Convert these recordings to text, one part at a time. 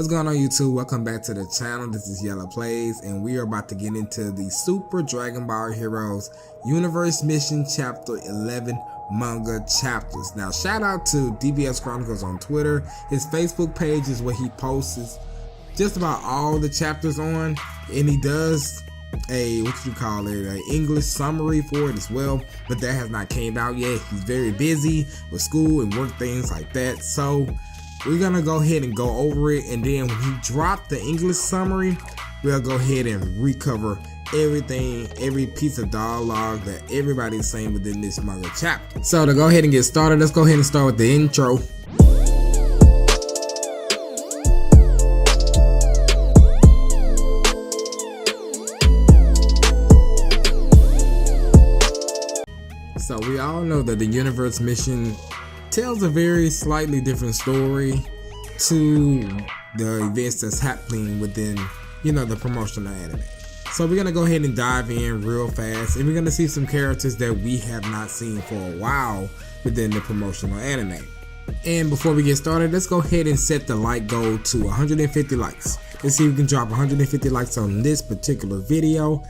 What's going on YouTube? Welcome back to the channel. This is YeLLa Playz and we are about to get into the Super Dragon Ball Heroes Universe Mission Chapter 11 manga chapters. Now shout out to DBS Chronicles on Twitter. His Facebook page is where he posts just about all the chapters on, and he does a an English summary for it as well, but that has not came out yet. He's very busy with school and work, things like that, so we're gonna go ahead and go over it, and then when he dropped the English summary, we'll go ahead and recover everything, every piece of dialogue that everybody's saying within this manga chapter. So to go ahead and get started, let's go ahead and start with the intro. So we all know that the Universe Mission tells a very slightly different story to the events that's happening within, the promotional anime. So we're gonna go ahead and dive in real fast, and we're gonna see some characters that we have not seen for a while within the promotional anime. And before we get started, let's go ahead and set the like goal to 150 likes. Let's see if we can drop 150 likes on this particular video.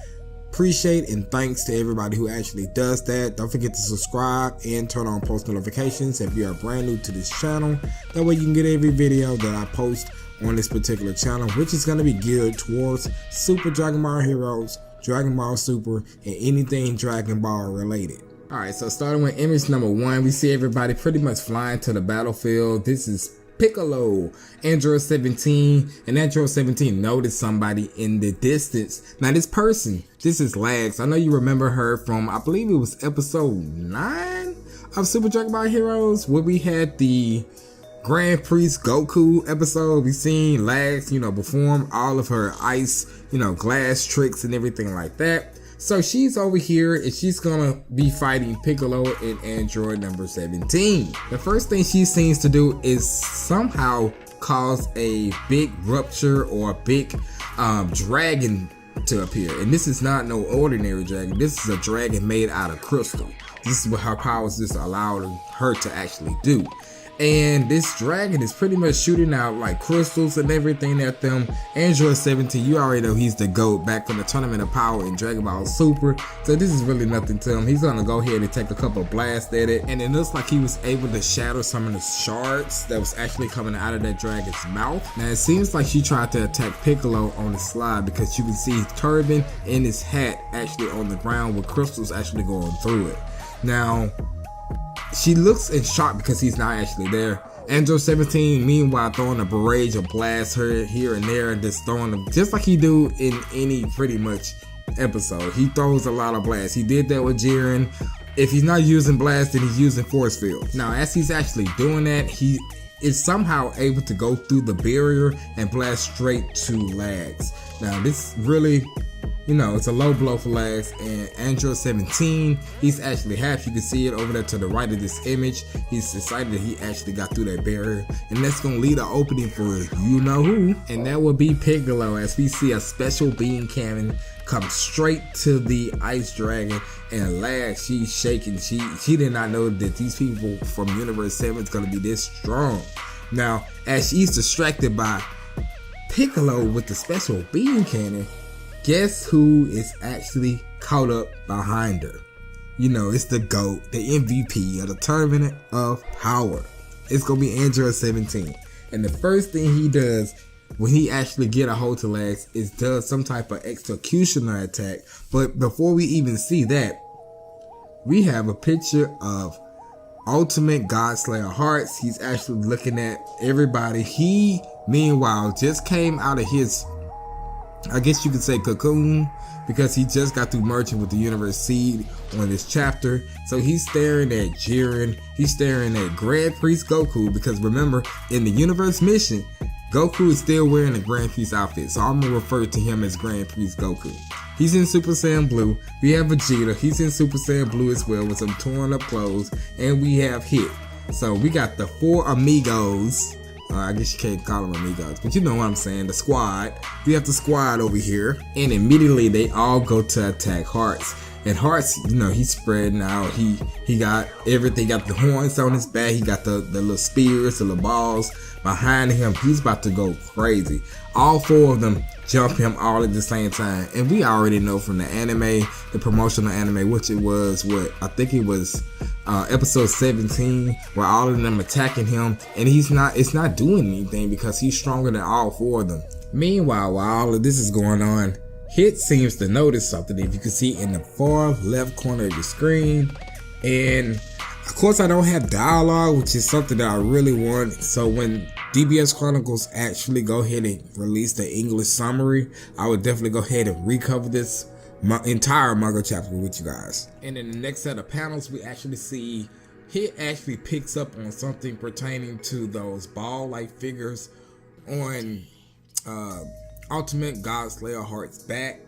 Appreciate and thanks to everybody who actually does that. Don't forget to subscribe and turn on post notifications if you are brand new to this channel. That way you can get every video that I post on this particular channel, which is going to be geared towards Super Dragon Ball Heroes, Dragon Ball Super, and anything Dragon Ball related. Alright, so starting with image number 1, we see everybody pretty much flying to the battlefield. This is Piccolo, Android 17, and Android 17 noticed somebody in the distance. Now this person, this is Lags. I know you remember her from, I believe it was episode 9 of Super Dragon Ball Heroes, where we had the Grand Priest Goku episode. We seen Lags, perform all of her ice, glass tricks and everything like that. So she's over here and she's gonna be fighting Piccolo in Android number 17. The first thing she seems to do is somehow cause a big rupture or a big dragon to appear. And this is not no ordinary dragon. This is a dragon made out of crystal. This is what her powers just allowed her to actually do. And this dragon is pretty much shooting out like crystals and everything at them. Android 17, you already know he's the GOAT back from the Tournament of Power in Dragon Ball Super. So this is really nothing to him. He's gonna go ahead and take a couple of blasts at it. And it looks like he was able to shatter some of the shards that was actually coming out of that dragon's mouth. Now it seems like she tried to attack Piccolo on the slide, because you can see his turban and his hat actually on the ground with crystals actually going through it. Now, she looks in shock because he's not actually there. Android 17, meanwhile, throwing a barrage of blasts her here and there, and just throwing them just like he do in any pretty much episode. He throws a lot of blasts. He did that with Jiren. If he's not using blast, then he's using force field. Now, as he's actually doing that, he is somehow able to go through the barrier and blast straight to Lags. Now, this really, it's a low blow for Lags, and Android 17, he's actually happy. You can see it over there to the right of this image. He's excited that he actually got through that barrier, and that's gonna lead an opening for you-know-who, and that will be Piccolo, as we see a special beam cannon come straight to the ice dragon, and Lags, she's shaking. She did not know that these people from Universe 7 is gonna be this strong. Now, as she's distracted by Piccolo with the special beam cannon, guess who is actually caught up behind her? It's the GOAT, the MVP of the Tournament of Power. It's gonna be Android 17. And the first thing he does when he actually get a hold to Lags is does some type of executioner attack. But before we even see that, we have a picture of Ultimate Godslayer Hearts. He's actually looking at everybody. He, meanwhile, just came out of his, I guess you could say, cocoon, because he just got through merging with the Universe Seed on this chapter. So he's staring at Jiren, he's staring at Grand Priest Goku, because remember, in the Universe Mission, Goku is still wearing the Grand Priest outfit, so I'm gonna refer to him as Grand Priest Goku. He's in Super Saiyan Blue. We have Vegeta, he's in Super Saiyan Blue as well with some torn up clothes, and we have Hit. So we got the 4 amigos. I guess you can't call them amigos, but you know what I'm saying, the squad. We have the squad over here, and immediately they all go to attack Hearts. And Hearts, he's spreading out. He got everything. He got the horns on his back. He got the little spears, the little balls behind him. He's about to go crazy. All 4 of them jump him all at the same time. And we already know from the anime, the promotional anime, which it was I think it was episode 17, where all of them attacking him, and it's not doing anything because he's stronger than all 4 of them. Meanwhile, while all of this is going on, Hit seems to notice something, if you can see in the far left corner of the screen. And of course I don't have dialogue, which is something that I really want. So when DBS Chronicles actually go ahead and release the English summary, I would definitely go ahead and recover this entire manga chapter with you guys. And in the next set of panels, we actually see Hit actually picks up on something pertaining to those ball-like figures on Ultimate God Slayer Heart's back,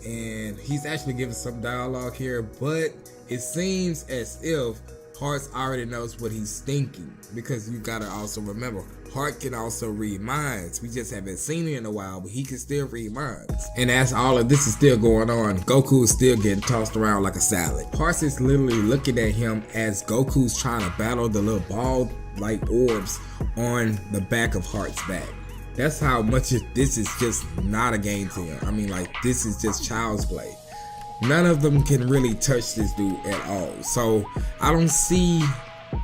and he's actually giving some dialogue here, but it seems as if Hearts already knows what he's thinking, because you gotta also remember, Heart can also read minds. We just haven't seen it in a while, but he can still read minds. And as all of this is still going on, Goku is still getting tossed around like a salad. Hearts is literally looking at him as Goku's trying to battle the little ball-like orbs on the back of Heart's back. That's how much this is just not a game to him. I mean, like, this is just child's play. None of them can really touch this dude at all. So I don't see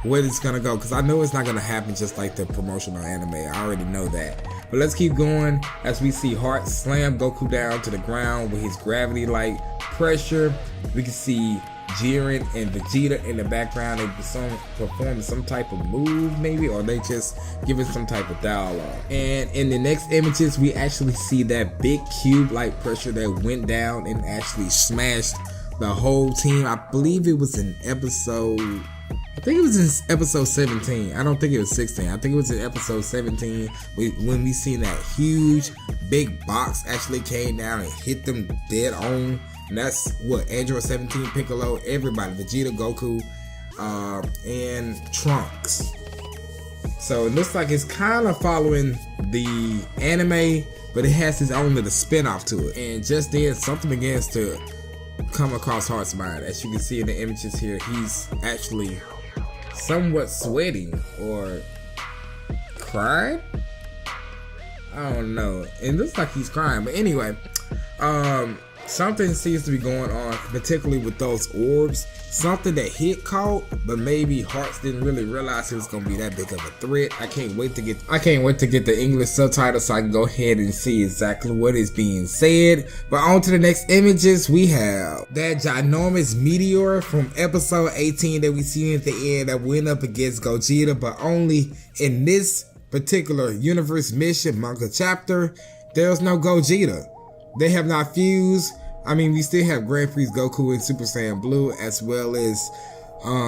where it's gonna go, because I know it's not gonna happen just like the promotional anime. I already know that. But let's keep going as we see Heart slam Goku down to the ground with his gravity-like pressure. We can see Jiren and Vegeta in the background. They performing some type of move maybe, or they just giving some type of dialogue. And in the next images, we actually see that big cube-like pressure that went down and actually smashed the whole team. I believe it was in episode, I think it was in episode 17. I don't think it was 16. I think it was in episode 17 when we seen that huge big box actually came down and hit them dead on. And that's what Android 17, Piccolo, everybody, Vegeta, Goku, and Trunks. So it looks like it's kind of following the anime, but it has its own little spin-off to it. And just then, something begins to come across Heart's mind. As you can see in the images here, he's actually somewhat sweating or crying. I don't know. It looks like he's crying, but anyway, something seems to be going on, particularly with those orbs. Something that Hit caught, but maybe Hearts didn't really realize it was gonna be that big of a threat. I can't wait to get the English subtitles so I can go ahead and see exactly what is being said. But on to the next images, we have that ginormous meteor from episode 18 that we see at the end that went up against Gogeta, but only in this particular universe mission manga chapter, there's no Gogeta. They have not fused. I mean, we still have Grand Priest Goku and Super Saiyan Blue, as well as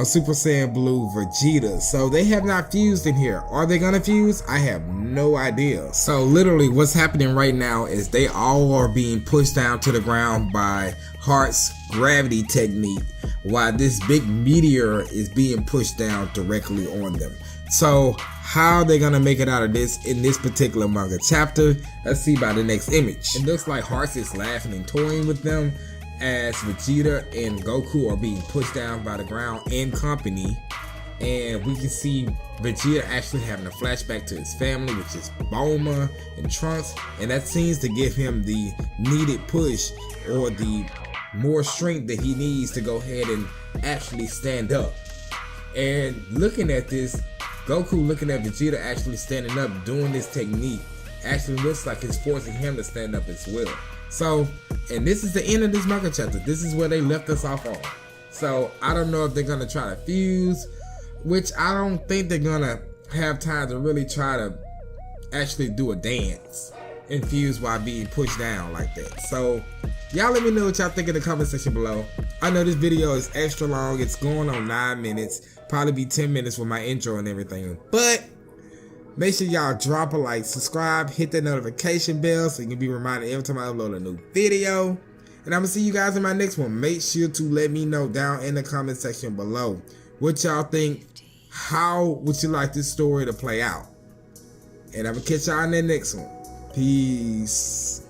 Super Saiyan Blue Vegeta. So they have not fused in here. Are they gonna fuse? I have no idea. So literally what's happening right now is they all are being pushed down to the ground by Heart's gravity technique, while this big meteor is being pushed down directly on them. So how they're gonna make it out of this in this particular manga chapter, let's see by the next image. It looks like Hearts is laughing and toying with them as Vegeta and Goku are being pushed down by the ground in company. And we can see Vegeta actually having a flashback to his family, which is Bulma and Trunks, and that seems to give him the needed push or the more strength that he needs to go ahead and actually stand up. And looking at this, Goku looking at Vegeta actually standing up, doing this technique, actually looks like it's forcing him to stand up as well. So, and this is the end of this manga chapter. This is where they left us off on. So, I don't know if they're going to try to fuse, which I don't think they're going to have time to really try to actually do a dance and fuse while being pushed down like that. So, y'all let me know what y'all think in the comment section below. I know this video is extra long. It's going on 9 minutes. Probably be 10 minutes with my intro and everything. But make sure y'all drop a like, subscribe, hit that notification bell so you can be reminded every time I upload a new video. And I'm going to see you guys in my next one. Make sure to let me know down in the comment section below what y'all think. How would you like this story to play out? And I'm going to catch y'all in the next one. Peace.